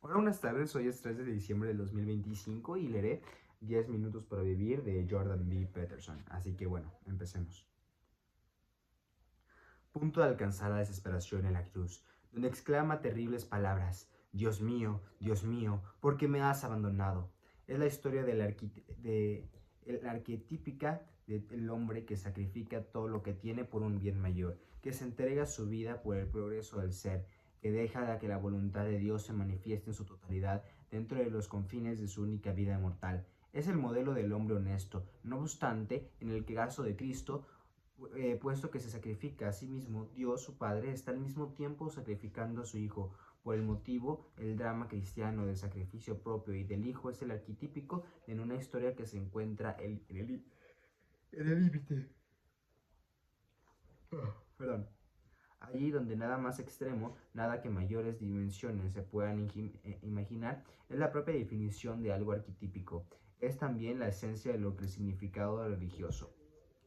Hola, buenas tardes. Hoy es 3 de diciembre del 2025 y leeré 10 minutos para vivir de Jordan B. Peterson. Así que bueno, empecemos. Punto de alcanzar la desesperación en la cruz, donde exclama terribles palabras: Dios mío, ¿por qué me has abandonado? Es la historia la arquetípica del hombre que sacrifica todo lo que tiene por un bien mayor, que se entrega su vida por el progreso del ser, que deja que la voluntad de Dios se manifieste en su totalidad dentro de los confines de su única vida mortal. Es el modelo del hombre honesto. No obstante, en el caso de Cristo, puesto que se sacrifica a sí mismo, Dios, su Padre, está al mismo tiempo sacrificando a su Hijo. Por el motivo, el drama cristiano del sacrificio propio y del Hijo es el arquetípico en una historia que se encuentra en el límite. Perdón. Allí donde nada más extremo, nada que mayores dimensiones se puedan imaginar, es la propia definición de algo arquetípico. Es también la esencia de lo que el significado religioso.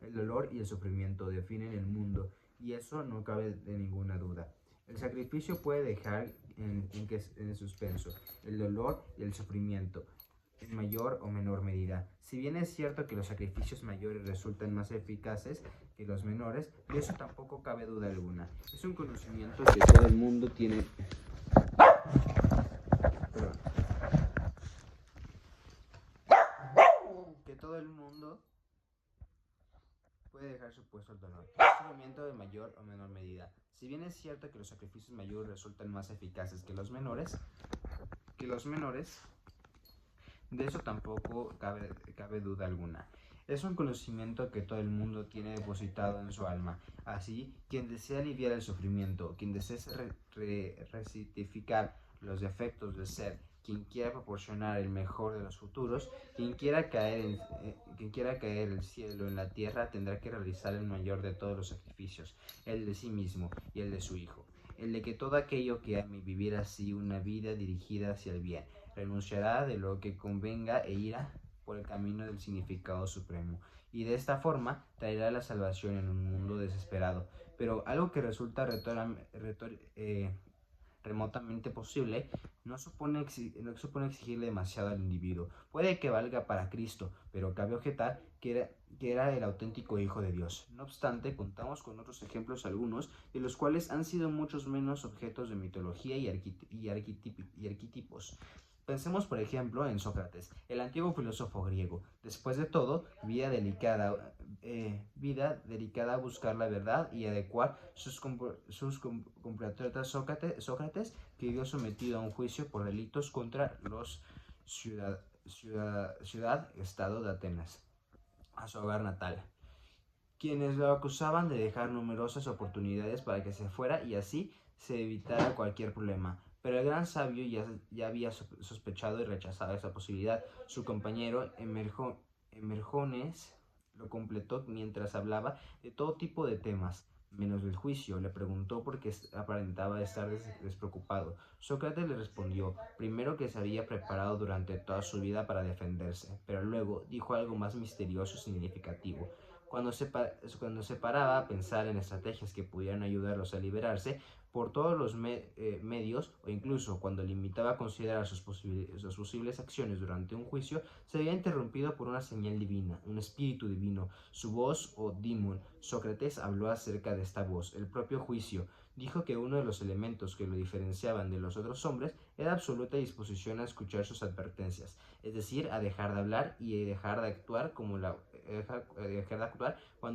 El dolor y el sufrimiento definen el mundo, y eso no cabe de ninguna duda. El sacrificio puede dejar en suspenso el dolor y el sufrimiento, en mayor o menor medida. Si bien es cierto que los sacrificios mayores resultan más eficaces que los menores, de eso tampoco cabe duda alguna. Es un conocimiento que todo el mundo tiene. Perdón, que todo el mundo puede dejar su puesto al dolor. Sufrimiento de mayor o menor medida. Si bien es cierto que los sacrificios mayores resultan más eficaces que los menores, de eso tampoco cabe duda alguna. Es un conocimiento que todo el mundo tiene depositado en su alma. Así, quien desea aliviar el sufrimiento, quien desea rectificar los defectos del ser, quien quiera proporcionar el mejor de los futuros, quien quiera caer el cielo en la tierra, tendrá que realizar el mayor de todos los sacrificios, el de sí mismo y el de su Hijo, el de que todo aquello que ame vivir así una vida dirigida hacia el bien, renunciará de lo que convenga e irá por el camino del significado supremo, y de esta forma traerá la salvación en un mundo desesperado. Pero algo que resulta remotamente posible no supone exigirle demasiado al individuo. Puede que valga para Cristo, pero cabe objetar que era el auténtico Hijo de Dios. No obstante, contamos con otros ejemplos, algunos de los cuales han sido muchos menos objetos de mitología y arquetipos. Pensemos, por ejemplo, en Sócrates, el antiguo filósofo griego. Después de todo, vida dedicada a buscar la verdad y adecuar sus compatriotas. Sócrates, que vivió sometido a un juicio por delitos contra los ciudad-estado de Atenas, a su hogar natal, quienes lo acusaban de dejar numerosas oportunidades para que se fuera y así se evitara cualquier problema. Pero el gran sabio ya había sospechado y rechazado esa posibilidad. Su compañero Emerjones lo completó mientras hablaba de todo tipo de temas, menos del juicio. Le preguntó por qué aparentaba estar despreocupado. Sócrates le respondió, primero, que se había preparado durante toda su vida para defenderse, pero luego dijo algo más misterioso y significativo. Cuando se paraba a pensar en estrategias que pudieran ayudarlos a liberarse por todos los medios, o incluso cuando limitaba a considerar sus posibles acciones durante un juicio, se había interrumpido por una señal divina, un espíritu divino, su voz o dimon. Sócrates habló acerca de esta voz, el propio juicio. Dijo que uno de los elementos que lo diferenciaban de los otros hombres era absoluta disposición a escuchar sus advertencias, es decir, a dejar de hablar y dejar de actuar cuando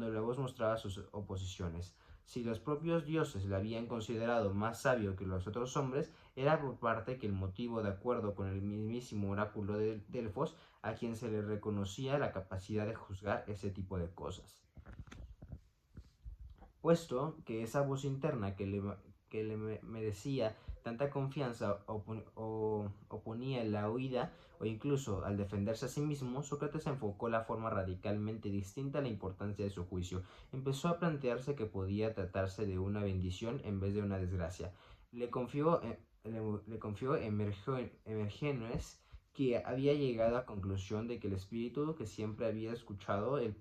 la voz mostraba sus oposiciones. Si los propios dioses le habían considerado más sabio que los otros hombres, era por parte que el motivo, de acuerdo con el mismísimo oráculo de Delfos, a quien se le reconocía la capacidad de juzgar ese tipo de cosas. Puesto que esa voz interna que le merecía tanta confianza oponía la huida o incluso al defenderse a sí mismo, Sócrates enfocó la forma radicalmente distinta a la importancia de su juicio. Empezó a plantearse que podía tratarse de una bendición en vez de una desgracia. Le confió Emergenes, que había llegado a la conclusión de que el espíritu que siempre había escuchado, él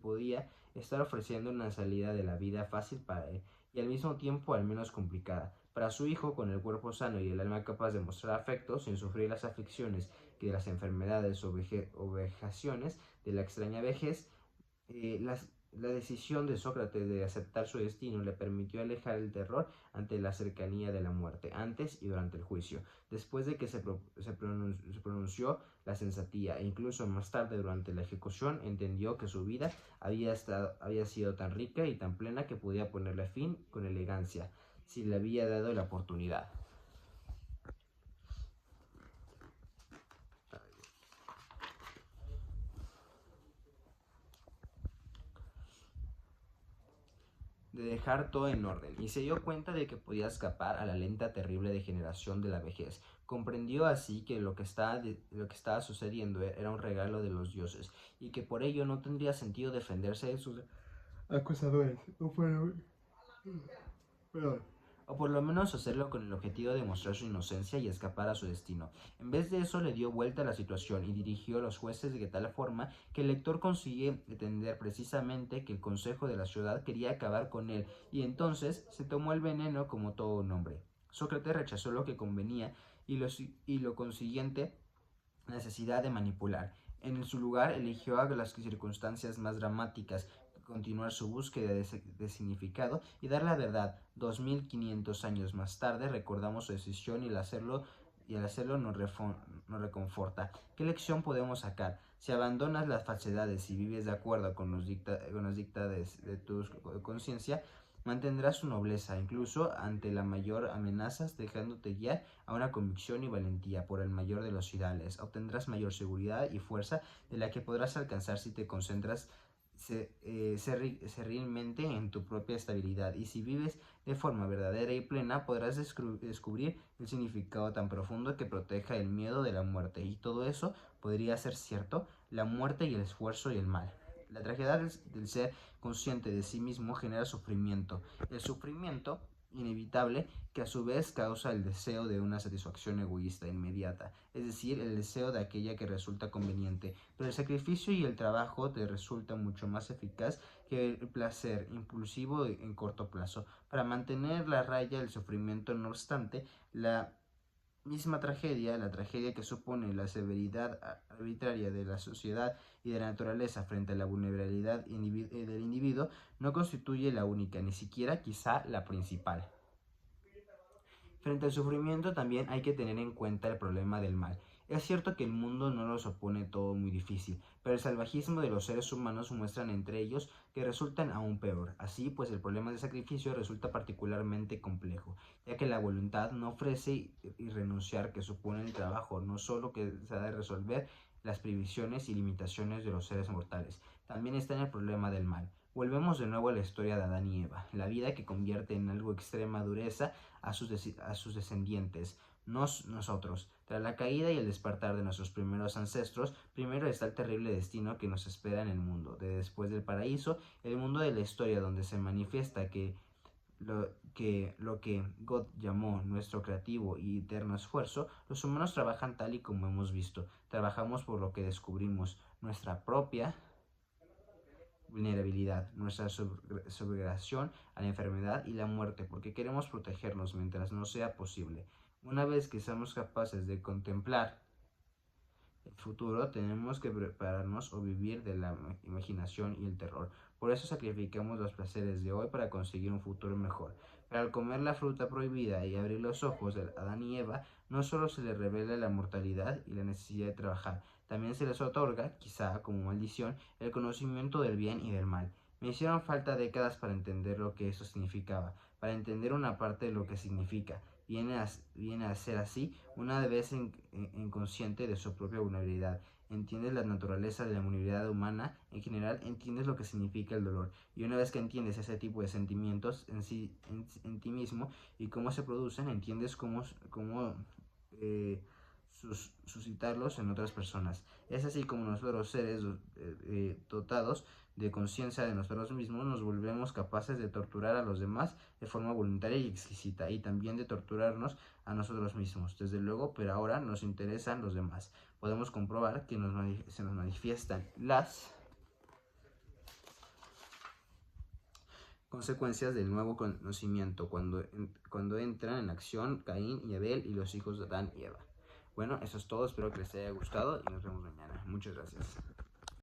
podía estar ofreciendo una salida de la vida fácil para él y al mismo tiempo al menos complicada. Para su hijo, con el cuerpo sano y el alma capaz de mostrar afecto, sin sufrir las aflicciones que de las enfermedades o vejaciones de la extraña vejez, la decisión de Sócrates de aceptar su destino le permitió alejar el terror ante la cercanía de la muerte, antes y durante el juicio, después de que se pronunció la sensatía, e incluso más tarde durante la ejecución, entendió que su vida había sido tan rica y tan plena que podía ponerle fin con elegancia, si le había dado la oportunidad. De dejar todo en orden, y se dio cuenta de que podía escapar a la lenta, terrible degeneración de la vejez. Comprendió así que lo que estaba sucediendo era un regalo de los dioses, y que por ello no tendría sentido defenderse de sus acusadores. O por lo menos hacerlo con el objetivo de mostrar su inocencia y escapar a su destino. En vez de eso, le dio vuelta a la situación y dirigió a los jueces de tal forma que el lector consigue entender precisamente que el consejo de la ciudad quería acabar con él, y entonces se tomó el veneno como todo un hombre. Sócrates rechazó lo que convenía y lo consiguiente necesidad de manipular. En su lugar, eligió a las circunstancias más dramáticas, continuar su búsqueda de significado y dar la verdad. 2500 años más tarde recordamos su decisión y al hacerlo nos reconforta. ¿Qué lección podemos sacar? Si abandonas las falsedades y vives de acuerdo con los dictados de tu conciencia, mantendrás su nobleza, incluso ante la mayor amenazas, dejándote guiar a una convicción y valentía por el mayor de los ideales. Obtendrás mayor seguridad y fuerza de la que podrás alcanzar si te concentras serrilmente en tu propia estabilidad, y si vives de forma verdadera y plena podrás descubrir el significado tan profundo que proteja el miedo de la muerte, y todo eso podría ser cierto: la muerte y el esfuerzo y el mal. La tragedia del ser consciente de sí mismo genera sufrimiento. El sufrimiento inevitable, que a su vez causa el deseo de una satisfacción egoísta inmediata, es decir, el deseo de aquella que resulta conveniente, pero el sacrificio y el trabajo te resulta mucho más eficaz que el placer impulsivo en corto plazo. Para mantener la raya del sufrimiento, no obstante, la tragedia que supone la severidad arbitraria de la sociedad y de la naturaleza frente a la vulnerabilidad del individuo, no constituye la única, ni siquiera quizá la principal. Frente al sufrimiento también hay que tener en cuenta el problema del mal. Es cierto que el mundo no nos opone todo muy difícil, pero el salvajismo de los seres humanos muestran entre ellos que resultan aún peor. Así pues, el problema del sacrificio resulta particularmente complejo, ya que la voluntad no ofrece y renunciar que supone el trabajo, no solo que se ha de resolver las previsiones y limitaciones de los seres mortales, también está en el problema del mal. Volvemos de nuevo a la historia de Adán y Eva, la vida que convierte en algo extrema dureza a sus descendientes, nosotros. Tras la caída y el despertar de nuestros primeros ancestros, primero está el terrible destino que nos espera en el mundo de después del paraíso, el mundo de la historia donde se manifiesta lo que God llamó nuestro creativo y eterno esfuerzo. Los humanos trabajan tal y como hemos visto. Trabajamos por lo que descubrimos, nuestra propia vulnerabilidad, nuestra sublevación a la enfermedad y la muerte, porque queremos protegernos mientras no sea posible. Una vez que seamos capaces de contemplar el futuro, tenemos que prepararnos o vivir de la imaginación y el terror. Por eso sacrificamos los placeres de hoy para conseguir un futuro mejor. Pero al comer la fruta prohibida y abrir los ojos de Adán y Eva, no solo se les revela la mortalidad y la necesidad de trabajar, también se les otorga, quizá como maldición, el conocimiento del bien y del mal. Me hicieron falta décadas para entender lo que eso significaba, para entender una parte de lo que significa. Viene a ser así una vez inconsciente de su propia vulnerabilidad. Entiendes la naturaleza de la vulnerabilidad humana en general, entiendes lo que significa el dolor. Y una vez que entiendes ese tipo de sentimientos en ti mismo y cómo se producen, entiendes cómo suscitarlos en otras personas. Es así como nosotros, seres dotados de conciencia de nosotros mismos, nos volvemos capaces de torturar a los demás de forma voluntaria y exquisita, y también de torturarnos a nosotros mismos, desde luego, pero ahora nos interesan los demás. Podemos comprobar que se nos manifiestan consecuencias del nuevo conocimiento cuando entran en acción Caín y Abel y los hijos de Adán y Eva. Bueno, eso es todo, espero que les haya gustado y nos vemos mañana. Muchas gracias.